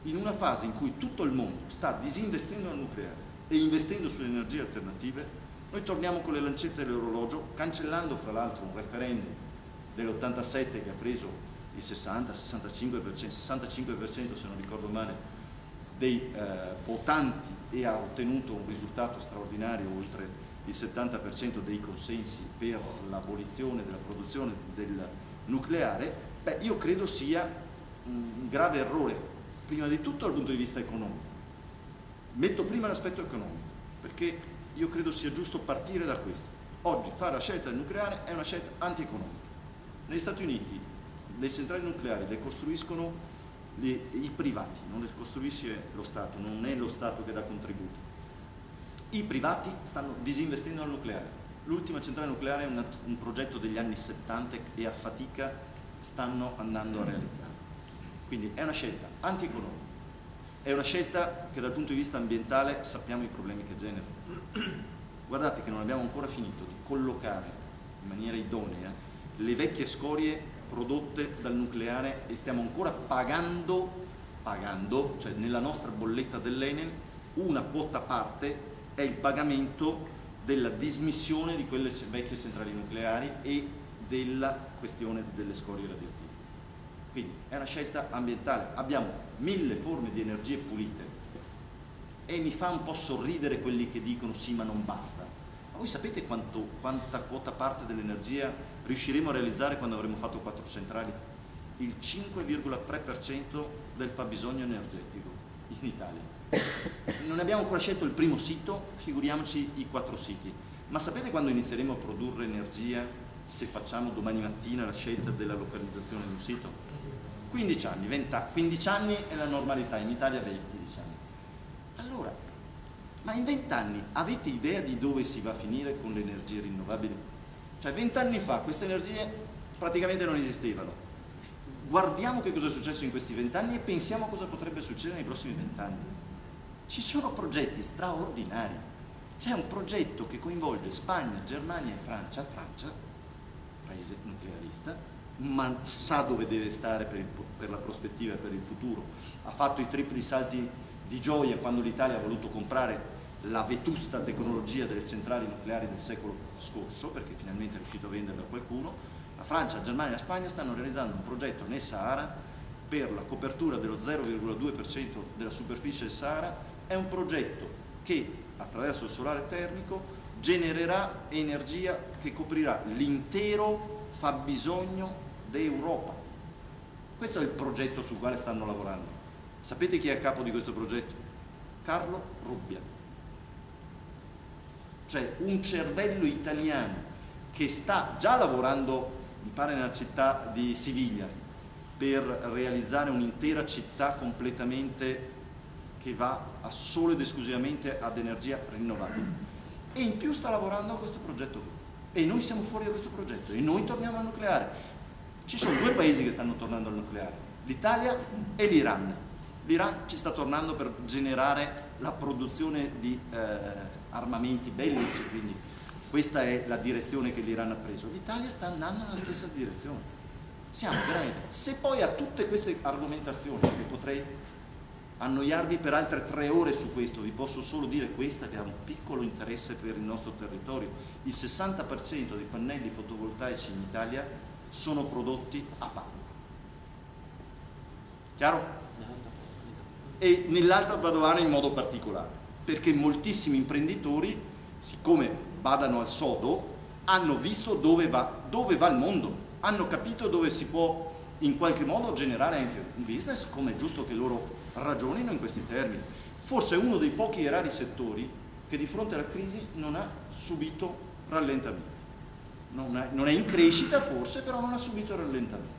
in una fase in cui tutto il mondo sta disinvestendo dal nucleare e investendo sulle energie alternative, noi torniamo con le lancette dell'orologio, cancellando fra l'altro un referendum dell'87 che ha preso il 60-65%, 65% se non ricordo male, dei votanti, e ha ottenuto un risultato straordinario, oltre il 70% dei consensi per l'abolizione della produzione del nucleare. Beh, io credo sia un grave errore, prima di tutto dal punto di vista economico. Metto prima l'aspetto economico, perché io credo sia giusto partire da questo. Oggi fare la scelta del nucleare è una scelta antieconomica. Negli Stati Uniti le centrali nucleari le costruiscono i privati, non le costruisce lo Stato, non è lo Stato che dà contributi. I privati stanno disinvestendo dal nucleare. L'ultima centrale nucleare è un progetto degli anni 70 e a fatica stanno andando a realizzare. Quindi è una scelta antieconomica, è una scelta che dal punto di vista ambientale sappiamo i problemi che genera. Guardate che non abbiamo ancora finito di collocare in maniera idonea le vecchie scorie prodotte dal nucleare e stiamo ancora pagando, cioè nella nostra bolletta dell'Enel, una quota parte è il pagamento della dismissione di quelle vecchie centrali nucleari e della questione delle scorie radioattive. Quindi è una scelta ambientale, abbiamo 1000 forme di energie pulite e mi fa un po' sorridere quelli che dicono sì ma non basta. Ma voi sapete quanta quota parte dell'energia riusciremo a realizzare quando avremo fatto 4 centrali? Il 5,3% del fabbisogno energetico in Italia. Non abbiamo ancora scelto il primo sito, figuriamoci i 4 siti. Ma sapete quando inizieremo a produrre energia se facciamo domani mattina la scelta della localizzazione di un sito? 15 anni, 15 anni è la normalità, in Italia 20 diciamo. Allora, ma in 20 anni avete idea di dove si va a finire con le energie rinnovabili? Cioè 20 anni fa queste energie praticamente non esistevano. Guardiamo che cosa è successo in questi 20 anni e pensiamo a cosa potrebbe succedere nei prossimi 20 anni. Ci sono progetti straordinari. C'è un progetto che coinvolge Spagna, Germania e Francia, paese nuclearista, ma sa dove deve stare per la prospettiva e per il futuro. Ha fatto i tripli salti di gioia quando l'Italia ha voluto comprare la vetusta tecnologia delle centrali nucleari del secolo scorso, perché finalmente è riuscito a venderla a qualcuno. La Francia, la Germania e la Spagna stanno realizzando un progetto nel Sahara per la copertura dello 0,2% della superficie del Sahara. È un progetto che attraverso il solare termico genererà energia che coprirà l'intero fabbisogno d'Europa. Questo è il progetto sul quale stanno lavorando. Sapete chi è a capo di questo progetto? Carlo Rubbia. Cioè un cervello italiano che sta già lavorando, mi pare nella città di Siviglia, per realizzare un'intera città completamente che va solo ed esclusivamente ad energia rinnovabile. E in più sta lavorando a questo progetto qui. E noi siamo fuori da questo progetto e noi torniamo al nucleare. Ci sono 2 paesi che stanno tornando al nucleare, l'Italia e l'Iran. L'Iran ci sta tornando per generare la produzione di armamenti bellici, quindi questa è la direzione che l'Iran ha preso. L'Italia sta andando nella stessa direzione. Siamo veramente. Se poi a tutte queste argomentazioni, che potrei annoiarvi per altre 3 ore su questo, vi posso solo dire questa che ha un piccolo interesse per il nostro territorio. Il 60% dei pannelli fotovoltaici in Italia sono prodotti a Padova. Chiaro? E nell'Alta Padovana in modo particolare, perché moltissimi imprenditori, siccome badano al sodo, hanno visto dove va il mondo, hanno capito dove si può in qualche modo generare anche un business, come è giusto che loro ragionino in questi termini. Forse è uno dei pochi e rari settori che di fronte alla crisi non ha subito rallentamento. Non è in crescita forse, però non ha subito rallentamento.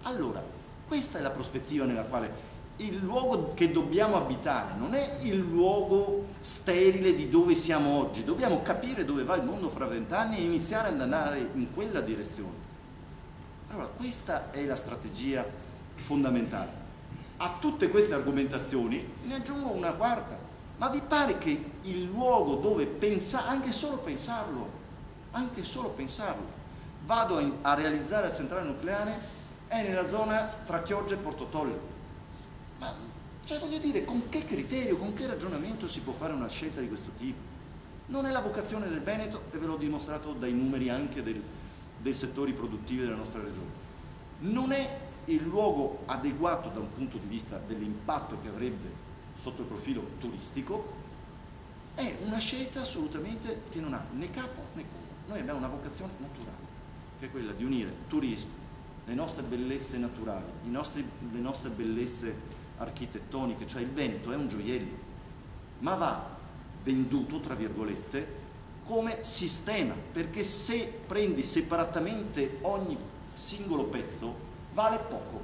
Allora, questa è la prospettiva nella quale il luogo che dobbiamo abitare non è il luogo sterile di dove siamo oggi, dobbiamo capire dove va il mondo fra 20 anni e iniziare ad andare in quella direzione. Allora, questa è la strategia fondamentale. A tutte queste argomentazioni ne aggiungo una quarta. Ma vi pare che il luogo dove anche solo pensarlo, vado a realizzare la centrale nucleare è nella zona tra Chioggia e Porto Tolle? Ma Cioè, voglio dire, con che criterio, con che ragionamento si può fare una scelta di questo tipo? Non è la vocazione del Veneto, e ve l'ho dimostrato dai numeri anche dei settori produttivi della nostra regione. Non è il luogo adeguato da un punto di vista dell'impatto che avrebbe sotto il profilo turistico, è una scelta assolutamente che non ha né capo né coda. Noi abbiamo una vocazione naturale, che è quella di unire turismo, le nostre bellezze naturali, le nostre bellezze architettoniche, cioè il Veneto è un gioiello, ma va venduto, tra virgolette, come sistema, perché se prendi separatamente ogni singolo pezzo vale poco.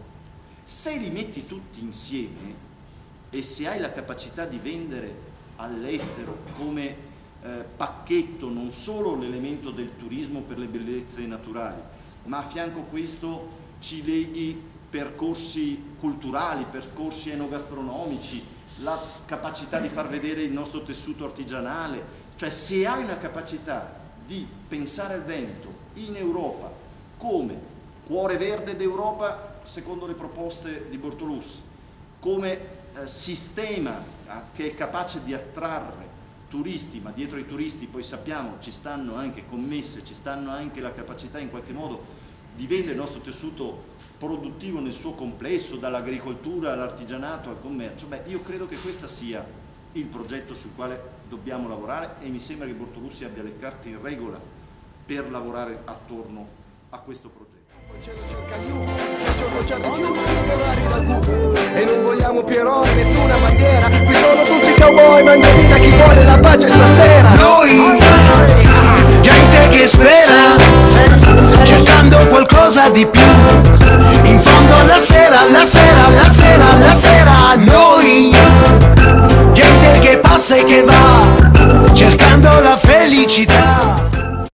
Se li metti tutti insieme e se hai la capacità di vendere all'estero come pacchetto non solo l'elemento del turismo per le bellezze naturali, ma a fianco a questo ci leghi percorsi culturali, percorsi enogastronomici, la capacità di far vedere il nostro tessuto artigianale, cioè se hai una capacità di pensare al Veneto in Europa come cuore verde d'Europa, secondo le proposte di Bortolussi, come sistema che è capace di attrarre turisti, ma dietro ai turisti poi sappiamo ci stanno anche commesse, ci stanno anche la capacità in qualche modo di vendere il nostro tessuto produttivo nel suo complesso, dall'agricoltura all'artigianato al commercio. Beh, io credo che questo sia il progetto sul quale dobbiamo lavorare e mi sembra che Bortolussi abbia le carte in regola per lavorare attorno a questo progetto. E non vogliamo Pieroni, nessuna bandiera. Qui sono tutti cowboy, mangiamina chi vuole la pace stasera. Noi, gente che spera, cercando qualcosa di più. In fondo alla sera, la sera, la sera, la sera. Noi, gente che passa e che va, cercando la felicità.